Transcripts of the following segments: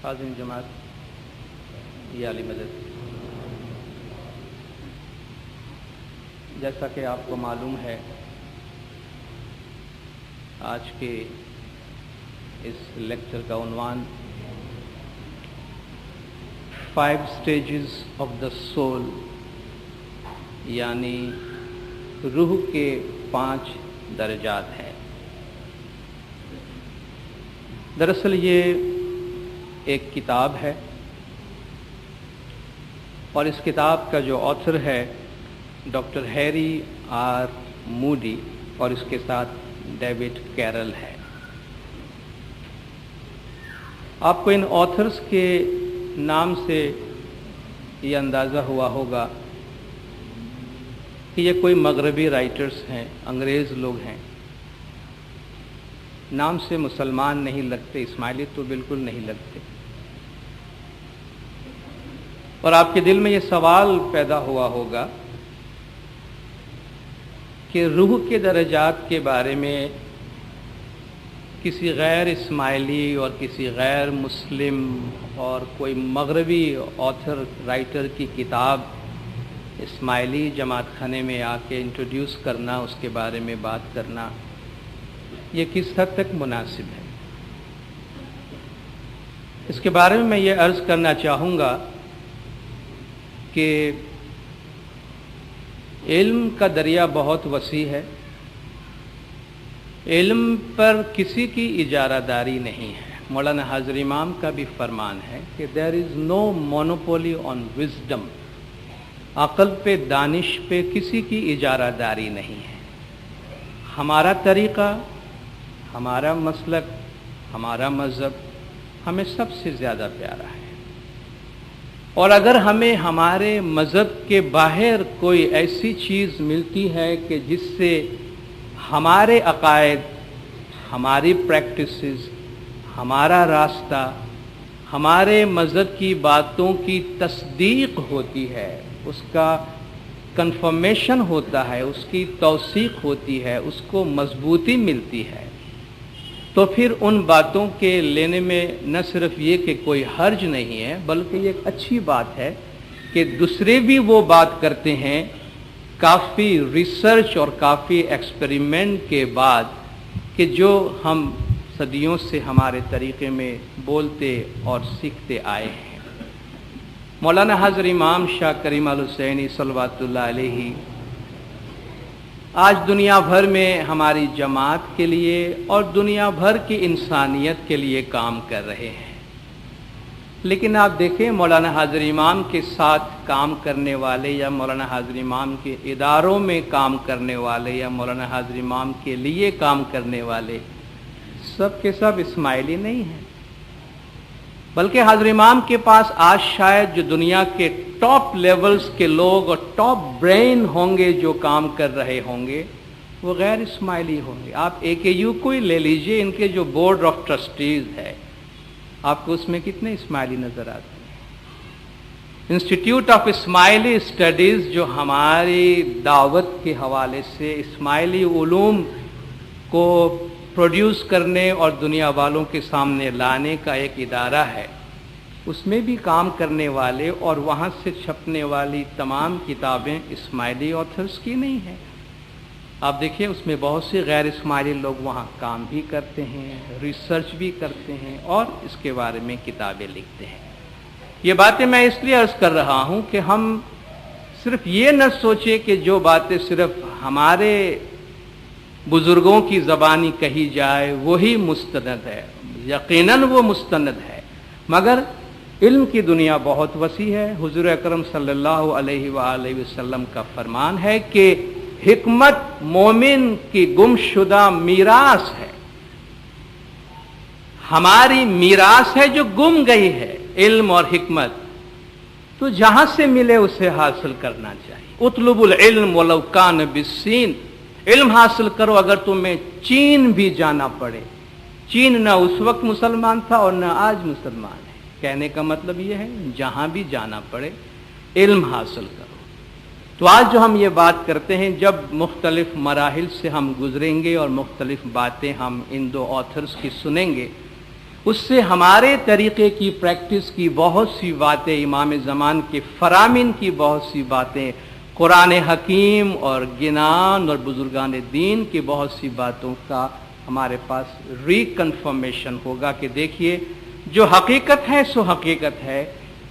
حاضرین جماعت، یہ علی مدد، جیسا کہ آپ کو معلوم ہے آج کے اس لیکچر کا عنوان 5 اسٹیجز آف دا سول، یعنی روح کے 5 درجات ہے۔ دراصل یہ ایک کتاب ہے اور اس کتاب کا جو آتھر ہے ڈاکٹر ہیری آر موڈی اور اس کے ساتھ ڈیوڈ کیرل ہے۔ آپ کو ان آتھرز کے نام سے یہ اندازہ ہوا ہوگا کہ یہ کوئی مغربی رائٹرز ہیں، انگریز لوگ ہیں، نام سے مسلمان نہیں لگتے، اسماعیلی تو بالکل نہیں لگتے۔ اور آپ کے دل میں یہ سوال پیدا ہوا ہوگا کہ روح کے درجات کے بارے میں کسی غیر اسماعیلی اور کسی غیر مسلم اور کوئی مغربی آتھر رائٹر کی کتاب اسماعیلی جماعت خانے میں آ کے انٹروڈیوس کرنا، اس کے بارے میں بات کرنا، یہ کس حد تک مناسب ہے؟ اس کے بارے میں میں یہ عرض کرنا چاہوں گا کہ علم کا دریا بہت وسیع ہے، علم پر کسی کی اجارہ داری نہیں ہے۔ مولانا حاضر امام کا بھی فرمان ہے کہ there is no monopoly on wisdom، عقل پہ، دانش پہ کسی کی اجارہ داری نہیں ہے۔ ہمارا طریقہ، ہمارا مسلک، ہمارا مذہب ہمیں سب سے زیادہ پیارا ہے، اور اگر ہمیں ہمارے مذہب کے باہر کوئی ایسی چیز ملتی ہے کہ جس سے ہمارے عقائد، ہماری پریکٹسز، ہمارا راستہ، ہمارے مذہب کی باتوں کی تصدیق ہوتی ہے، اس کا کنفرمیشن ہوتا ہے، اس کی توثیق ہوتی ہے، اس کو مضبوطی ملتی ہے، تو پھر ان باتوں کے لینے میں نہ صرف یہ کہ کوئی حرج نہیں ہے، بلکہ یہ ایک اچھی بات ہے کہ دوسرے بھی وہ بات کرتے ہیں کافی ریسرچ اور کافی ایکسپیریمنٹ کے بعد کہ جو ہم صدیوں سے ہمارے طریقے میں بولتے اور سیکھتے آئے ہیں۔ مولانا حاضر امام شاہ کریم الحسینی صلوات اللہ علیہ آج دنیا بھر میں ہماری جماعت کے لیے اور دنیا بھر کی انسانیت کے لیے کام کر رہے ہیں، لیکن آپ دیکھیں مولانا حاضر امام کے ساتھ کام کرنے والے یا مولانا حاضر امام کے اداروں میں کام کرنے والے یا مولانا حاضر امام کے لیے کام کرنے والے سب کے سب اسماعیلی نہیں ہیں، بلکہ حاضر امام کے پاس آج شاید جو دنیا کے ٹاپ لیولز کے لوگ اور ٹاپ برین ہوں گے جو کام کر رہے ہوں گے وہ غیر اسماعیلی ہوں گے۔ آپ AKU کو ہی لے لیجئے، ان کے جو بورڈ آف ٹرسٹیز ہے، آپ کو اس میں کتنے اسماعیلی نظر آتے ہیں؟ انسٹیٹیوٹ آف اسماعیلی اسٹڈیز جو ہماری دعوت کے حوالے سے اسماعیلی علوم کو پروڈیوس کرنے اور دنیا والوں کے سامنے لانے کا ایک ادارہ ہے، اس میں بھی کام کرنے والے اور وہاں سے چھپنے والی تمام کتابیں اسماعیلی آتھرز کی نہیں ہیں۔ آپ دیکھیں اس میں بہت سے غیر اسماعیلی لوگ وہاں کام بھی کرتے ہیں، ریسرچ بھی کرتے ہیں اور اس کے بارے میں کتابیں لکھتے ہیں۔ یہ باتیں میں اس لیے عرض کر رہا ہوں کہ ہم صرف یہ نہ سوچیں کہ جو باتیں صرف ہمارے بزرگوں کی زبانی کہی جائے وہی مستند ہے، یقیناً وہ مستند ہے، مگر علم کی دنیا بہت وسیع ہے۔ حضور اکرم صلی اللہ علیہ وآلہ وسلم کا فرمان ہے کہ حکمت مومن کی گم شدہ میراث ہے، ہماری میراث ہے جو گم گئی ہے، علم اور حکمت، تو جہاں سے ملے اسے حاصل کرنا چاہیے۔ اطلب العلم ولو کان بالصین، علم حاصل کرو اگر تمہیں چین بھی جانا پڑے۔ چین نہ اس وقت مسلمان تھا اور نہ آج مسلمان ہے، کہنے کا مطلب یہ ہے جہاں بھی جانا پڑے علم حاصل کرو۔ تو آج جو ہم یہ بات کرتے ہیں، جب مختلف مراحل سے ہم گزریں گے اور مختلف باتیں ہم ان دو آتھرز کی سنیں گے، اس سے ہمارے طریقے کی پریکٹس کی بہت سی باتیں، امام زمان کے فرامین کی بہت سی باتیں، قرآن حکیم اور گنان اور بزرگان دین کی بہت سی باتوں کا ہمارے پاس ریکنفرمیشن ہوگا کہ دیکھیے جو حقیقت ہے سو حقیقت ہے،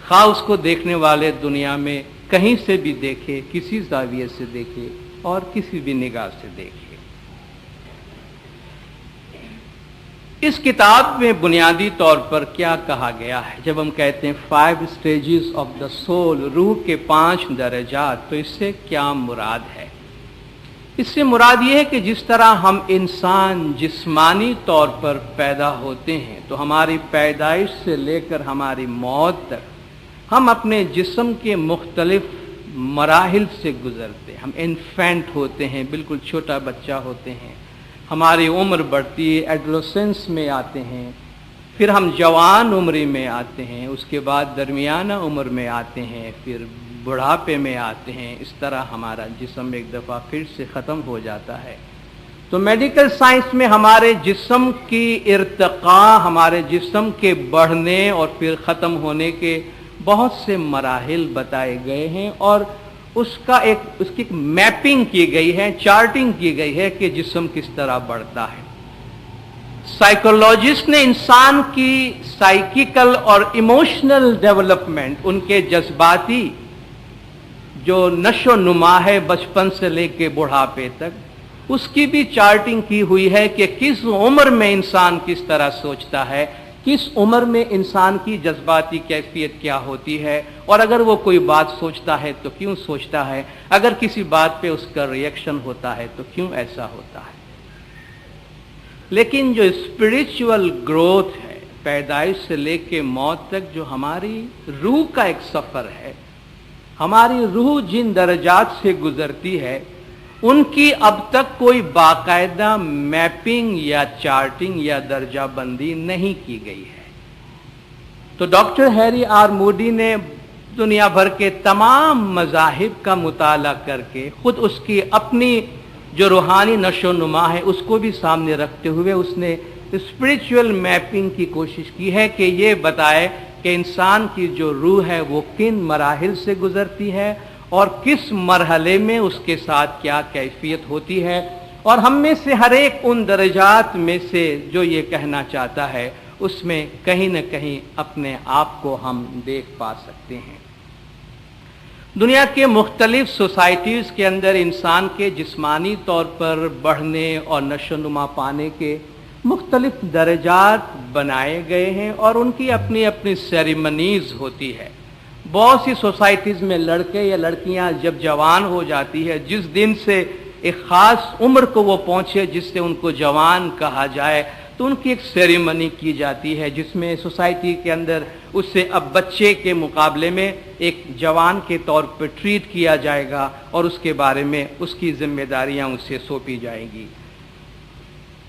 خواہ اس کو دیکھنے والے دنیا میں کہیں سے بھی دیکھے، کسی زاویے سے دیکھے اور کسی بھی نگاہ سے دیکھے۔ اس کتاب میں بنیادی طور پر کیا کہا گیا ہے؟ جب ہم کہتے ہیں 5 stages of the soul، روح کے 5 درجات، تو اس سے کیا مراد ہے؟ اس سے مراد یہ ہے کہ جس طرح ہم انسان جسمانی طور پر پیدا ہوتے ہیں تو ہماری پیدائش سے لے کر ہماری موت تک ہم اپنے جسم کے مختلف مراحل سے گزرتے ہیں۔ ہم انفینٹ ہوتے ہیں، بالکل چھوٹا بچہ ہوتے ہیں، ہماری عمر بڑھتی ہے، ایڈولسنس میں آتے ہیں، پھر ہم جوان عمری میں آتے ہیں، اس کے بعد درمیانہ عمر میں آتے ہیں، پھر بڑھاپے میں آتے ہیں۔ اس طرح ہمارا جسم ایک دفعہ پھر سے ختم ہو جاتا ہے۔ تو میڈیکل سائنس میں ہمارے جسم کی ارتقاء، ہمارے جسم کے بڑھنے اور پھر ختم ہونے کے بہت سے مراحل بتائے گئے ہیں، اور اس کی ایک میپنگ کی گئی ہے، چارٹنگ کی گئی ہے کہ جسم کس طرح بڑھتا ہے۔ سائیکولوجسٹ نے انسان کی سائیکیکل اور ایموشنل ڈیولپمنٹ، ان کے جذباتی جو نشو و نما ہے بچپن سے لے کے بڑھاپے تک، اس کی بھی چارٹنگ کی ہوئی ہے کہ کس عمر میں انسان کس طرح سوچتا ہے، کس عمر میں انسان کی جذباتی کیفیت کیا ہوتی ہے، اور اگر وہ کوئی بات سوچتا ہے تو کیوں سوچتا ہے، اگر کسی بات پہ اس کا ریئیکشن ہوتا ہے تو کیوں ایسا ہوتا ہے۔ لیکن جو اسپرچول گروتھ ہے، پیدائش سے لے کے موت تک جو ہماری روح کا ایک سفر ہے، ہماری روح جن درجات سے گزرتی ہے، ان کی اب تک کوئی باقاعدہ میپنگ یا چارٹنگ یا درجہ بندی نہیں کی گئی ہے۔ تو ڈاکٹر ہیری آر موڈی نے دنیا بھر کے تمام مذاہب کا مطالعہ کر کے خود اس کی اپنی جو روحانی نشو و نما ہے اس کو بھی سامنے رکھتے ہوئے اس نے اسپرچول میپنگ کی کوشش کی ہے کہ یہ بتائے کہ انسان کی جو روح ہے وہ کن مراحل سے گزرتی ہے اور کس مرحلے میں اس کے ساتھ کیا کیفیت ہوتی ہے، اور ہم میں سے ہر ایک ان درجات میں سے جو یہ کہنا چاہتا ہے اس میں کہیں نہ کہیں اپنے آپ کو ہم دیکھ پا سکتے ہیں۔ دنیا کے مختلف سوسائٹیز کے اندر انسان کے جسمانی طور پر بڑھنے اور نشو و نما پانے کے مختلف درجات بنائے گئے ہیں، اور ان کی اپنی اپنی سیریمنیز ہوتی ہے۔ بہت سی سوسائٹیز میں لڑکے یا لڑکیاں جب جوان ہو جاتی ہے، جس دن سے ایک خاص عمر کو وہ پہنچے جس سے ان کو جوان کہا جائے، تو ان کی ایک سیریمنی کی جاتی ہے جس میں سوسائٹی کے اندر اس سے اب بچے کے مقابلے میں ایک جوان کے طور پر ٹریٹ کیا جائے گا، اور اس کے بارے میں اس کی ذمہ داریاں اسے سونپی جائیں گی۔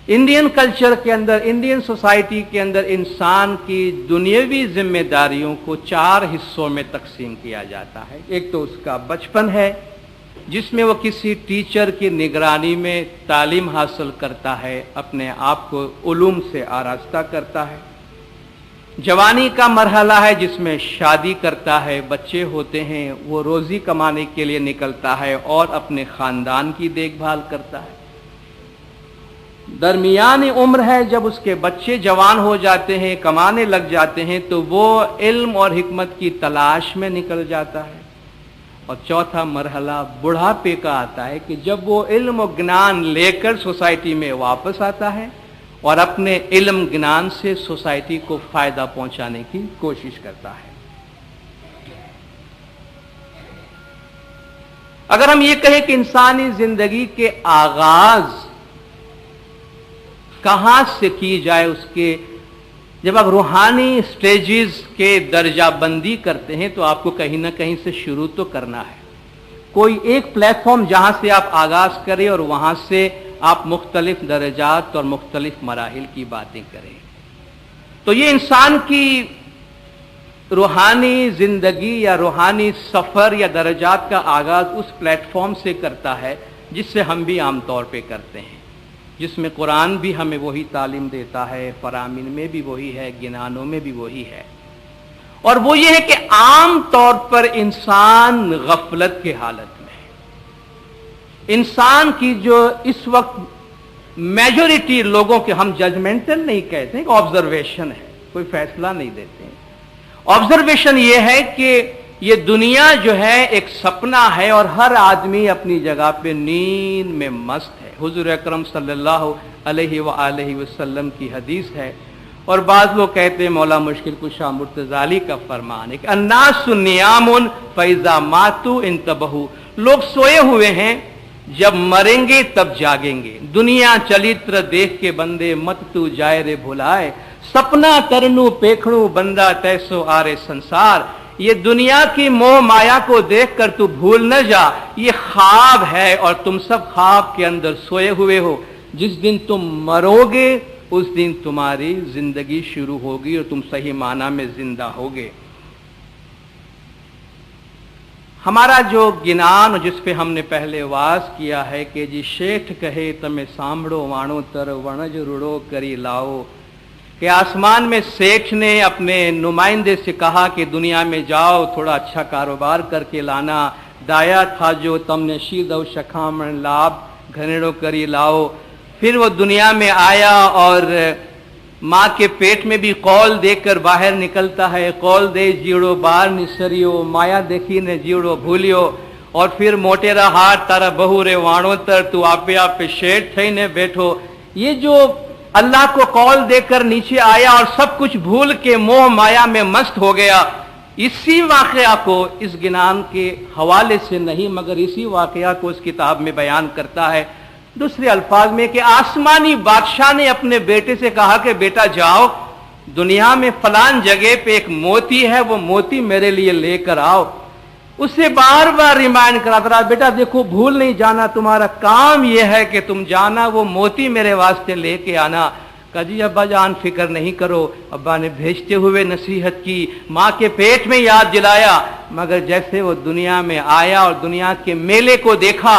انڈین کلچر کے اندر، انڈین سوسائٹی کے اندر انسان کی دنیاوی ذمہ داریوں کو 4 حصوں میں تقسیم کیا جاتا ہے۔ ایک تو اس کا بچپن ہے جس میں وہ کسی ٹیچر کی نگرانی میں تعلیم حاصل کرتا ہے، اپنے آپ کو علوم سے آراستہ کرتا ہے۔ جوانی کا مرحلہ ہے جس میں شادی کرتا ہے، بچے ہوتے ہیں، وہ روزی کمانے کے لیے نکلتا ہے اور اپنے خاندان کی دیکھ بھال کرتا ہے۔ درمیانی عمر ہے جب اس کے بچے جوان ہو جاتے ہیں، کمانے لگ جاتے ہیں، تو وہ علم اور حکمت کی تلاش میں نکل جاتا ہے۔ اور چوتھا مرحلہ بڑھاپے کا آتا ہے کہ جب وہ علم و گنان لے کر سوسائٹی میں واپس آتا ہے اور اپنے علم گنان سے سوسائٹی کو فائدہ پہنچانے کی کوشش کرتا ہے۔ اگر ہم یہ کہیں کہ انسانی زندگی کے آغاز کہاں سے کی جائے، اس کے جب آپ روحانی سٹیجز کے درجہ بندی کرتے ہیں تو آپ کو کہیں نہ کہیں سے شروع تو کرنا ہے۔ کوئی ایک پلیٹ فارم جہاں سے آپ آغاز کریں اور وہاں سے آپ مختلف درجات اور مختلف مراحل کی باتیں کریں۔ تو یہ انسان کی روحانی زندگی یا روحانی سفر یا درجات کا آغاز اس پلیٹ فارم سے کرتا ہے جس سے ہم بھی عام طور پہ کرتے ہیں۔ جس میں قرآن بھی ہمیں وہی تعلیم دیتا ہے، فرامین میں بھی وہی ہے، گنانوں میں بھی وہی ہے، اور وہ یہ ہے کہ عام طور پر انسان غفلت کے حالت میں ہے۔ انسان کی جو اس وقت میجورٹی لوگوں کے، ہم ججمنٹل نہیں کہتے ہیں کہ آبزرویشن ہے، کوئی فیصلہ نہیں دیتے ہیں، آبزرویشن یہ ہے کہ یہ دنیا جو ہے ایک سپنا ہے اور ہر آدمی اپنی جگہ پہ نیند میں مست ہے۔ حضور اکرم صلی اللہ علیہ وآلہ وسلم کی حدیث ہے، اور بعض لوگ کہتے ہیں مولا مشکل کشا مرتضی کا فرمان ہے کہ الناس نیام فاذا ماتوا انتبہوا، لوگ سوئے ہوئے ہیں، جب مریں گے تب جاگیں گے۔ دنیا چلیتر دیکھ کے بندے مت تو جائے رے بھلائے، سپنا ترنو پیکھڑو بندہ تیسو آرے سنسار۔ یہ دنیا کی موہ مایا کو دیکھ کر تو بھول نہ جا، یہ خواب ہے اور تم سب خواب کے اندر سوئے ہوئے ہو۔ جس دن تم مرو گے اس دن تمہاری زندگی شروع ہوگی اور تم صحیح معنی میں زندہ ہوگے۔ ہمارا جو گنان جس پہ ہم نے پہلے واز کیا ہے کہ جی شیٹھ کہے تمہیں سامڑو وانو تر ونج رڑو کری لاؤ، کہ آسمان میں سیٹھ نے اپنے نمائندے سے کہا کہ دنیا میں جاؤ تھوڑا اچھا کاروبار کر کے لانا، دایا تھا جو تم نے شیدو شکھامن لاب گھنڑو کری لاؤ۔ پھر وہ دنیا میں آیا اور ماں کے پیٹ میں بھی قول دے کر باہر نکلتا ہے، قول دے جیڑو بار نسریو مایا دیکھی نے جیڑو بھولیو، اور پھر موٹیرا ہاتھ تارا بہو رے وانو تر تو آپے آپے شیٹ تھئی نے بیٹھو۔ یہ جو اللہ کو قول دے کر نیچے آیا اور سب کچھ بھول کے موہ مایا میں مست ہو گیا، اسی واقعہ کو اس گنان کے حوالے سے نہیں مگر اسی واقعہ کو اس کتاب میں بیان کرتا ہے، دوسرے الفاظ میں کہ آسمانی بادشاہ نے اپنے بیٹے سے کہا کہ بیٹا جاؤ دنیا میں فلان جگہ پہ ایک موتی ہے، وہ موتی میرے لیے لے کر آؤ۔ اسے بار بار ریمائنڈ کراتا رہا، بیٹا دیکھو بھول نہیں جانا، تمہارا کام یہ ہے کہ تم جانا وہ موتی میرے واسطے لے کے آنا۔ کہا جی ابا جان فکر نہیں کرو، ابا نے بھیجتے ہوئے نصیحت کی، ماں کے پیٹ میں یاد دلایا، مگر جیسے وہ دنیا میں آیا اور دنیا کے میلے کو دیکھا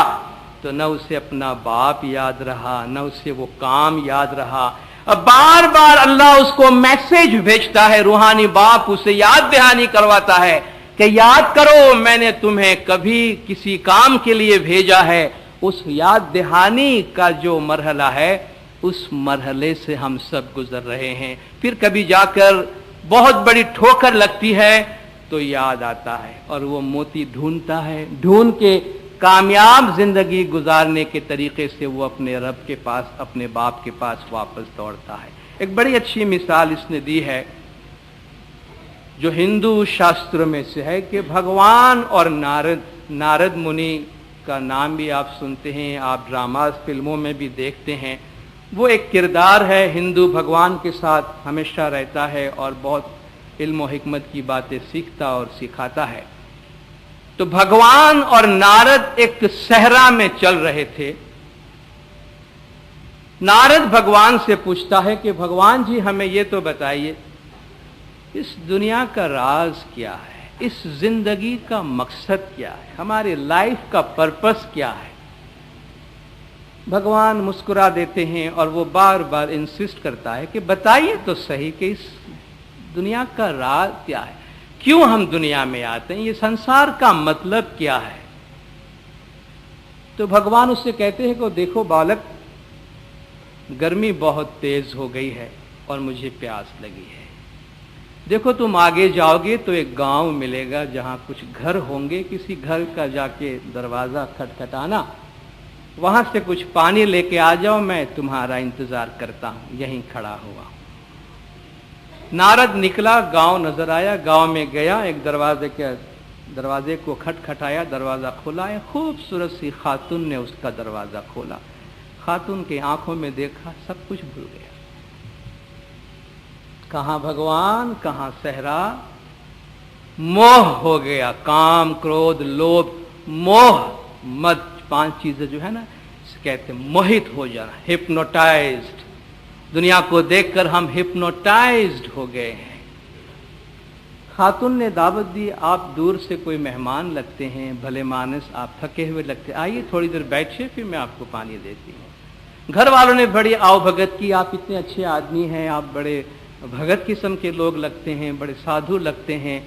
تو نہ اسے اپنا باپ یاد رہا نہ اسے وہ کام یاد رہا۔ اب بار بار اللہ اس کو میسج بھیجتا ہے، روحانی باپ اسے یاد دہانی کرواتا ہے کہ یاد کرو میں نے تمہیں کبھی کسی کام کے لیے بھیجا ہے۔ اس یاد دہانی کا جو مرحلہ ہے اس مرحلے سے ہم سب گزر رہے ہیں۔ پھر کبھی جا کر بہت بڑی ٹھوکر لگتی ہے تو یاد آتا ہے اور وہ موتی ڈھونڈتا ہے، ڈھونڈ کے کامیاب زندگی گزارنے کے طریقے سے وہ اپنے رب کے پاس اپنے باپ کے پاس واپس دوڑتا ہے۔ ایک بڑی اچھی مثال اس نے دی ہے جو ہندو شاستر میں سے ہے کہ بھگوان اور نارد منی کا نام بھی آپ سنتے ہیں، آپ ڈراماز فلموں میں بھی دیکھتے ہیں۔ وہ ایک کردار ہے، ہندو بھگوان کے ساتھ ہمیشہ رہتا ہے اور بہت علم و حکمت کی باتیں سیکھتا اور سکھاتا ہے۔ تو بھگوان اور نارد ایک صحرا میں چل رہے تھے۔ نارد بھگوان سے پوچھتا ہے کہ بھگوان جی ہمیں یہ تو بتائیے اس دنیا کا راز کیا ہے، اس زندگی کا مقصد کیا ہے، ہماری لائف کا پرپس کیا ہے۔ بھگوان مسکرا دیتے ہیں اور وہ بار بار انسسٹ کرتا ہے کہ بتائیے تو صحیح کہ اس دنیا کا راز کیا ہے، کیوں ہم دنیا میں آتے ہیں، یہ سنسار کا مطلب کیا ہے۔ تو بھگوان اس سے کہتے ہیں کہ دیکھو بالک، گرمی بہت تیز ہو گئی ہے اور مجھے پیاس لگی ہے، دیکھو تم آگے جاؤ گے تو ایک گاؤں ملے گا جہاں کچھ گھر ہوں گے، کسی گھر کا جا کے دروازہ کھٹکھٹانا، وہاں سے کچھ پانی لے کے آ جاؤ، میں تمہارا انتظار کرتا ہوں، یہیں کھڑا ہوا ہوں۔ نارد نکلا، گاؤں نظر آیا، گاؤں میں گیا، ایک دروازے کو کھٹکھٹایا، دروازہ کھلا ہے، خوبصورت سی خاتون نے اس کا دروازہ کھولا، خاتون کی آنکھوں میں دیکھا، سب کچھ بھول گیا، کہاں بھگوان کہاں صحرا، موہ ہو گیا، کام کرودھ لوبھ موہ مد، 5 چیزیں جو ہے نا کہتے ہیں موہت ہو جانا، ہپنوٹائزڈ، دنیا کو دیکھ کر ہم ہپنوٹائزڈ ہو گئے ہیں۔ خاتون نے دعوت دی، آپ دور سے کوئی مہمان لگتے ہیں، بھلے مانس آپ تھکے ہوئے لگتے، آئیے تھوڑی دیر بیٹھیے پھر میں آپ کو پانی دیتی ہوں۔ گھر والوں نے بڑی آؤ بھگت کی، آپ اتنے اچھے آدمی ہیں، آپ بڑے بھگت قسم کے لوگ لگتے ہیں، بڑے سادھو لگتے ہیں،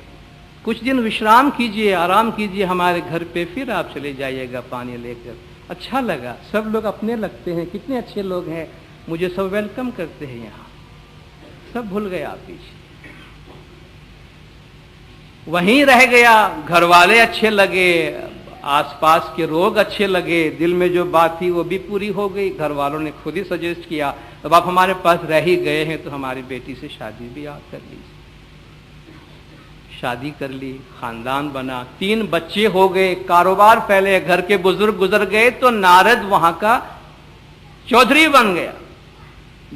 کچھ دن وشرام کیجئے، آرام کیجئے ہمارے گھر پہ، پھر آپ چلے جائیے گا پانی لے کر۔ اچھا لگا، سب لوگ اپنے لگتے ہیں، کتنے اچھے لوگ ہیں، مجھے سب ویلکم کرتے ہیں یہاں، سب بھول گئے آپ پیچھے، وہیں رہ گیا، گھر والے اچھے لگے، آس پاس کے لوگ اچھے لگے، دل میں جو بات تھی وہ بھی پوری ہو گئی، گھر والوں نے خود ہی سجیسٹ کیا، اب آپ ہمارے پاس رہ ہی گئے ہیں تو ہماری بیٹی سے شادی بھی آپ کر لیجیے۔ شادی کر لی، خاندان بنا، 3 بچے ہو گئے، کاروبار پھیلے، گھر کے بزرگ گزر گئے تو نارد وہاں کا چودھری بن گیا،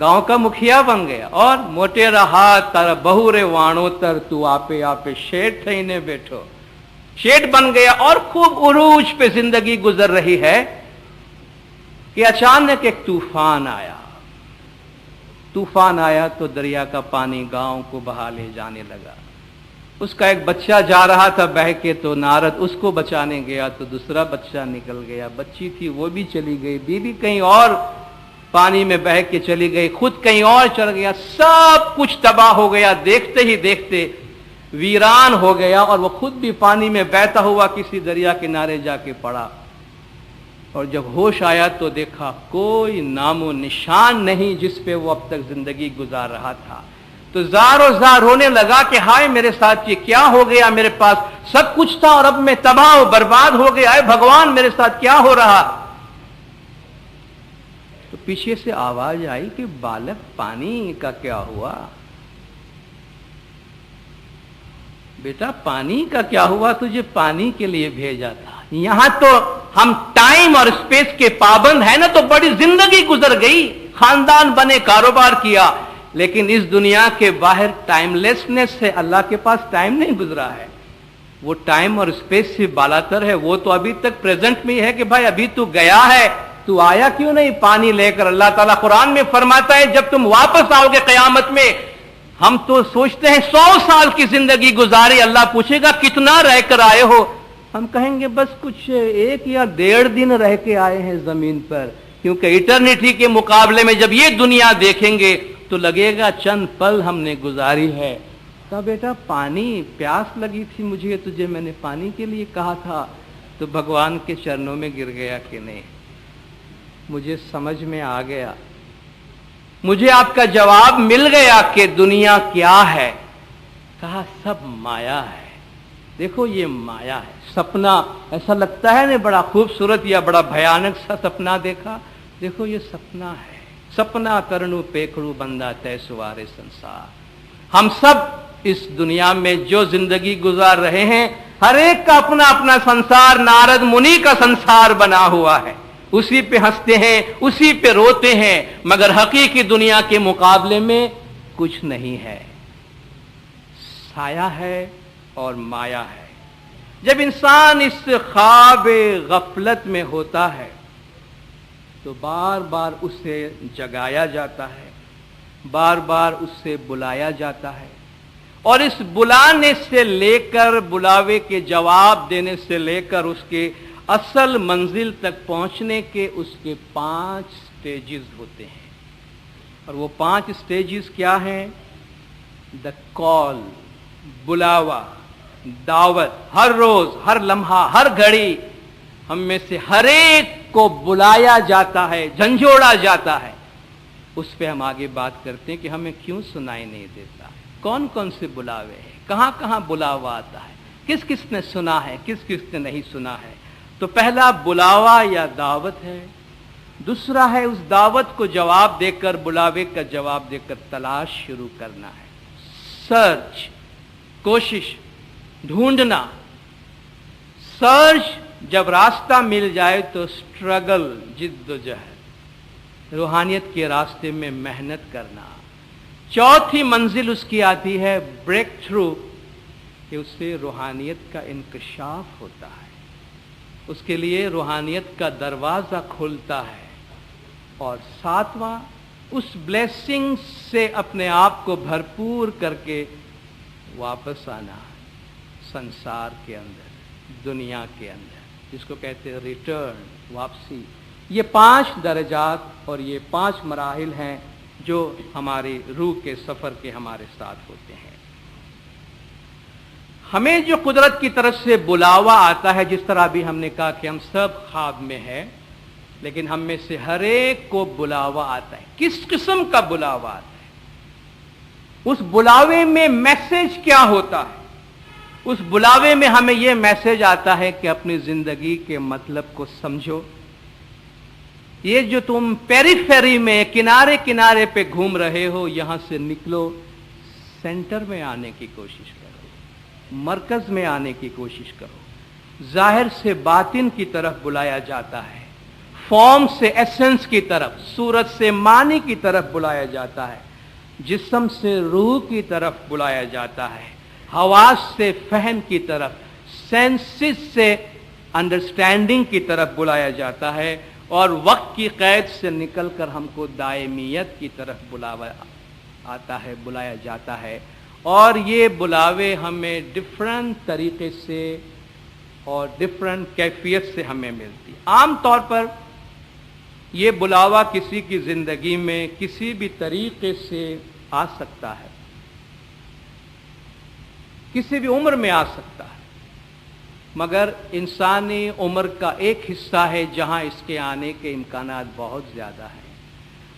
گاؤں کا مکھیا بن گیا، اور موٹے رہا تر بہورے وانو تر تو آپے آپے شیٹ تھینے بیٹھو، شیٹ بن گیا، اور خوب عروج پہ زندگی گزر رہی ہے کہ اچانک ایک طوفان آیا تو دریا کا پانی گاؤں کو بہا لے جانے لگا، اس کا ایک بچہ جا رہا تھا بہہ کے تو نارد اس کو بچانے گیا تو دوسرا بچہ نکل گیا، بچی تھی وہ بھی چلی گئی، بیوی کہیں اور پانی میں بہہ کے چلی گئی، خود کہیں اور چل گیا، سب کچھ تباہ ہو گیا، دیکھتے ہی دیکھتے ویران ہو گیا، اور وہ خود بھی پانی میں بہتا ہوا کسی دریا کنارے جا کے پڑا، اور جب ہوش آیا تو دیکھا کوئی نام و نشان نہیں جس پہ وہ اب تک زندگی گزار رہا تھا، تو زار و زار رونے لگا کہ ہائے میرے ساتھ یہ کیا ہو گیا، میرے پاس سب کچھ تھا اور اب میں تباہ و برباد ہو گیا، اے بھگوان میرے ساتھ کیا ہو رہا۔ تو پیچھے سے آواز آئی کہ بالک پانی کا کیا ہوا، بیٹا پانی کا کیا ہوا، تجھے پانی کے لیے بھیجا تھا، یہاں تو ہم ٹائم اور اسپیس کے پابند ہیں نا، تو بڑی زندگی گزر گئی، خاندان بنے، کاروبار کیا، لیکن اس دنیا کے باہر ٹائم لیسنس ہے، اللہ کے پاس ٹائم نہیں گزرا ہے، وہ ٹائم اور اسپیس سے بالاتر ہے، وہ تو ابھی تک پریزنٹ میں ہے کہ بھائی ابھی تو گیا ہے، تو آیا کیوں نہیں پانی لے کر۔ اللہ تعالیٰ قرآن میں فرماتا ہے جب تم واپس آؤ گے قیامت میں، ہم تو سوچتے ہیں 100 سال کی زندگی گزاری، اللہ پوچھے گا کتنا رہ کر آئے ہو، ہم کہیں گے بس کچھ 1 یا 1.5 دن رہ کے آئے ہیں زمین پر، کیونکہ ایٹرنیٹی کے مقابلے میں جب یہ دنیا دیکھیں گے تو لگے گا چند پل ہم نے گزاری ہے۔ کہا بیٹا پانی، پیاس لگی تھی مجھے، تجھے میں نے پانی کے لیے کہا تھا، تو بھگوان کے چرنوں میں گر گیا کہ نہیں، مجھے سمجھ میں آ گیا، مجھے آپ کا جواب مل گیا کہ دنیا کیا ہے۔ کہا سب مایا ہے، دیکھو یہ مایا ہے، سپنا ایسا لگتا ہے نا بڑا خوبصورت یا بڑا بھیانک سا سپنا دیکھا، دیکھو یہ سپنا ہے، سپنا کرنو پیکڑو بندہ تے سوارے سنسار، ہم سب اس دنیا میں جو زندگی گزار رہے ہیں ہر ایک کا اپنا اپنا سنسار نارد منی کا سنسار بنا ہوا ہے، اسی پہ ہنستے ہیں، اسی پہ روتے ہیں، مگر حقیقی دنیا کے مقابلے میں کچھ نہیں ہے، سایہ ہے اور مایا ہے۔ جب انسان اس خواب غفلت میں ہوتا ہے تو بار بار اسے جگایا جاتا ہے، بار بار اس سے بلایا جاتا ہے، اور اس بلانے سے لے کر، بلاوے کے جواب دینے سے لے کر اس کے اصل منزل تک پہنچنے کے اس کے 5 سٹیجز ہوتے ہیں، اور وہ 5 سٹیجز کیا ہیں؟ دا کال، بلاوا، دعوت، ہر روز، ہر لمحہ، ہر گھڑی ہم میں سے ہر ایک کو بلایا جاتا ہے، جھنجھوڑا جاتا ہے۔ اس پہ ہم آگے بات کرتے ہیں کہ ہمیں کیوں سنائی نہیں دیتا، کون کون سے بلاوے ہیں، کہاں کہاں بلاوا آتا ہے، کس کس نے سنا ہے، کس کس نے نہیں سنا ہے۔ تو پہلا بلاوا یا دعوت ہے، دوسرا ہے اس دعوت کو جواب دے کر، بلاوے کا جواب دے کر تلاش شروع کرنا ہے، سرچ، کوشش، ڈھونڈنا، سرچ، جب راستہ مل جائے تو سٹرگل، جد و جہد، روحانیت کے راستے میں محنت کرنا۔ چوتھی منزل اس کی آتی ہے بریک تھرو، کہ اس سے روحانیت کا انکشاف ہوتا ہے، اس کے لیے روحانیت کا دروازہ کھلتا ہے۔ اور 7واں، اس بلیسنگ سے اپنے آپ کو بھرپور کر کے واپس آنا سنسار کے اندر، دنیا کے اندر، جس کو کہتے ہیں ریٹرن، واپسی۔ یہ 5 درجات اور یہ 5 مراحل ہیں جو ہماری روح کے سفر کے ہمارے ساتھ ہوتے ہیں۔ ہمیں جو قدرت کی طرف سے بلاوا آتا ہے، جس طرح بھی ہم نے کہا کہ ہم سب خواب میں ہیں، لیکن ہم میں سے ہر ایک کو بلاوا آتا ہے۔ کس قسم کا بلاوا آتا ہے؟ اس بلاوے میں میسج کیا ہوتا ہے؟ اس بلاوے میں ہمیں یہ میسج آتا ہے کہ اپنی زندگی کے مطلب کو سمجھو۔ یہ جو تم پیری فیری میں کنارے کنارے پہ گھوم رہے ہو، یہاں سے نکلو، سینٹر میں آنے کی کوشش کرو، مرکز میں آنے کی کوشش کرو۔ ظاہر سے باطن کی طرف بلایا جاتا ہے، فارم سے ایسنس کی طرف، صورت سے معنی کی طرف بلایا جاتا ہے، جسم سے روح کی طرف بلایا جاتا ہے، حواس سے فہم کی طرف، سینسز سے انڈرسٹینڈنگ کی طرف بلایا جاتا ہے، اور وقت کی قید سے نکل کر ہم کو دائمیت کی طرف بلایا جاتا ہے۔ اور یہ بلاوے ہمیں ڈفرنٹ طریقے سے اور ڈفرنٹ کیفیت سے ہمیں ملتی۔ عام طور پر یہ بلاوا کسی کی زندگی میں کسی بھی طریقے سے آ سکتا ہے، کسی بھی عمر میں آ سکتا ہے، مگر انسانی عمر کا ایک حصہ ہے جہاں اس کے آنے کے امکانات بہت زیادہ ہیں،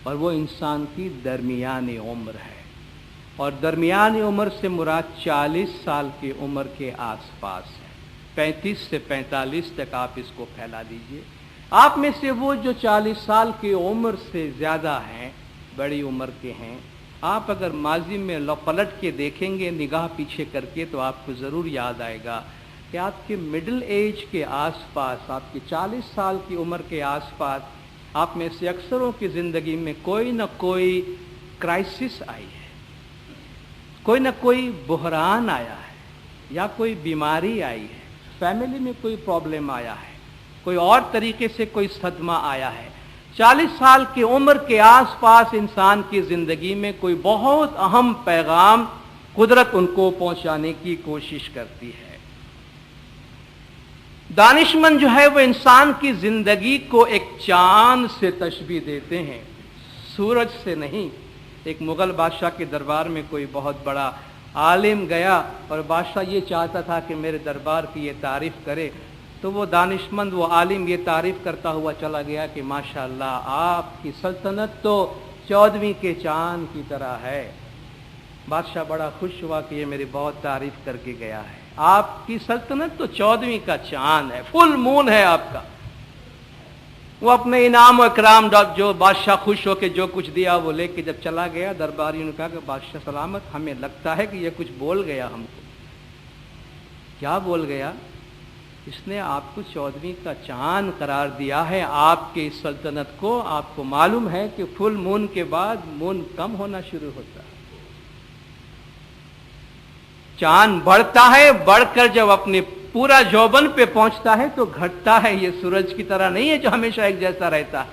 اور وہ انسان کی درمیانی عمر ہے۔ اور درمیانی عمر سے مراد 40 سال کی عمر کے آس پاس ہے۔ 35 سے 45 تک آپ اس کو پھیلا دیجئے۔ آپ میں سے وہ جو 40 سال کی عمر سے زیادہ ہیں، بڑی عمر کے ہیں، آپ اگر ماضی میں پلٹ کے دیکھیں گے، نگاہ پیچھے کر کے، تو آپ کو ضرور یاد آئے گا کہ آپ کے مڈل ایج کے آس پاس، آپ کی 40 سال کی عمر کے آس پاس، آپ میں سے اکثروں کی زندگی میں کوئی نہ کوئی کرائسس آئی ہے، کوئی نہ کوئی بحران آیا ہے، یا کوئی بیماری آئی ہے، فیملی میں کوئی پرابلم آیا ہے، کوئی اور طریقے سے کوئی صدمہ آیا ہے۔ 40 سال کی عمر کے آس پاس انسان کی زندگی میں کوئی بہت اہم پیغام قدرت ان کو پہنچانے کی کوشش کرتی ہے۔ دانشمند جو ہے وہ انسان کی زندگی کو ایک چاند سے تشبیہ دیتے ہیں، سورج سے نہیں۔ ایک مغل بادشاہ کے دربار میں کوئی بہت بڑا عالم گیا، اور بادشاہ یہ چاہتا تھا کہ میرے دربار کی یہ تعریف کرے، تو وہ دانشمند، وہ عالم یہ تعریف کرتا ہوا چلا گیا کہ ماشاءاللہ آپ کی سلطنت تو 14ویں کے چاند کی طرح ہے۔ بادشاہ بڑا خوش ہوا کہ یہ میری بہت تعریف کر کے گیا ہے۔ آپ کی سلطنت تو 14ویں کا چاند ہے، فل مون ہے آپ کا۔ وہ اپنے انعام و اکرام جو بادشاہ خوش ہو کے جو کچھ دیا وہ لے کے جب چلا گیا، درباریوں نے کہا کہ بادشاہ سلامت، ہمیں لگتا ہے کہ یہ کچھ بول گیا ہم کو۔ کیا بول گیا؟ اس نے آپ کو 14ویں کا چاند قرار دیا ہے آپ کی سلطنت کو۔ آپ کو معلوم ہے کہ فل مون کے بعد مون کم ہونا شروع ہوتا ہے، چاند بڑھتا ہے، بڑھ کر جب اپنے پورا جوبن پہ پہنچتا ہے تو گھٹتا ہے۔ یہ سورج کی طرح نہیں ہے جو ہمیشہ ایک جیسا رہتا ہے۔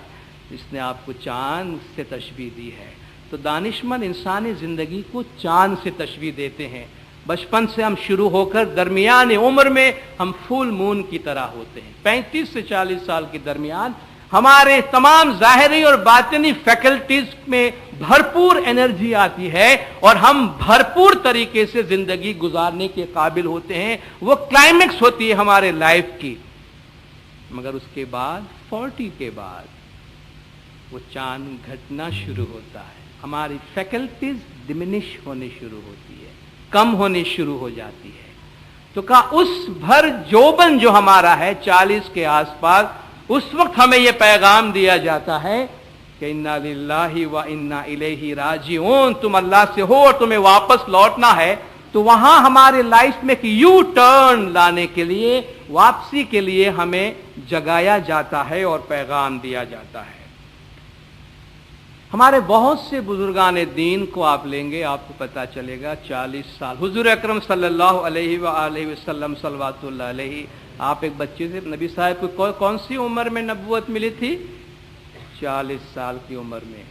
اس نے آپ کو چاند سے تشبیہ دی ہے۔ تو دانشمند انسانی زندگی کو چاند سے تشبیہ دیتے ہیں۔ بچپن سے ہم شروع ہو کر درمیان عمر میں ہم فل مون کی طرح ہوتے ہیں۔ 35 سے 40 سال کے درمیان ہمارے تمام ظاہری اور باطنی فیکلٹیز میں بھرپور انرجی آتی ہے، اور ہم بھرپور طریقے سے زندگی گزارنے کے قابل ہوتے ہیں۔ وہ کلائمیکس ہوتی ہے ہمارے لائف کی۔ مگر اس کے بعد 40 کے بعد وہ چاند گھٹنا شروع ہوتا ہے، ہماری فیکلٹیز ڈمینش ہونے شروع ہوتی ہے، کم ہونے شروع ہو جاتی ہے۔ تو کہا اس بھر جوبن جو ہمارا ہے 40 کے آس پاس، اس وقت ہمیں یہ پیغام دیا جاتا ہے کہ انا للہ و انا الیہ راجعون، تم اللہ سے ہو اور تمہیں واپس لوٹنا ہے۔ تو وہاں ہمارے لائف میں کہ یو ٹرن لانے کے لیے، واپسی کے لیے ہمیں جگایا جاتا ہے اور پیغام دیا جاتا ہے۔ ہمارے بہت سے بزرگان دین کو آپ لیں گے، آپ کو پتہ چلے گا 40 سال حضور اکرم صلی اللہ علیہ وآلہ وسلم صلوات اللہ علیہ، آپ ایک بچے سے نبی صاحب کو کون سی عمر میں نبوت ملی تھی؟ 40 سال کی عمر میں۔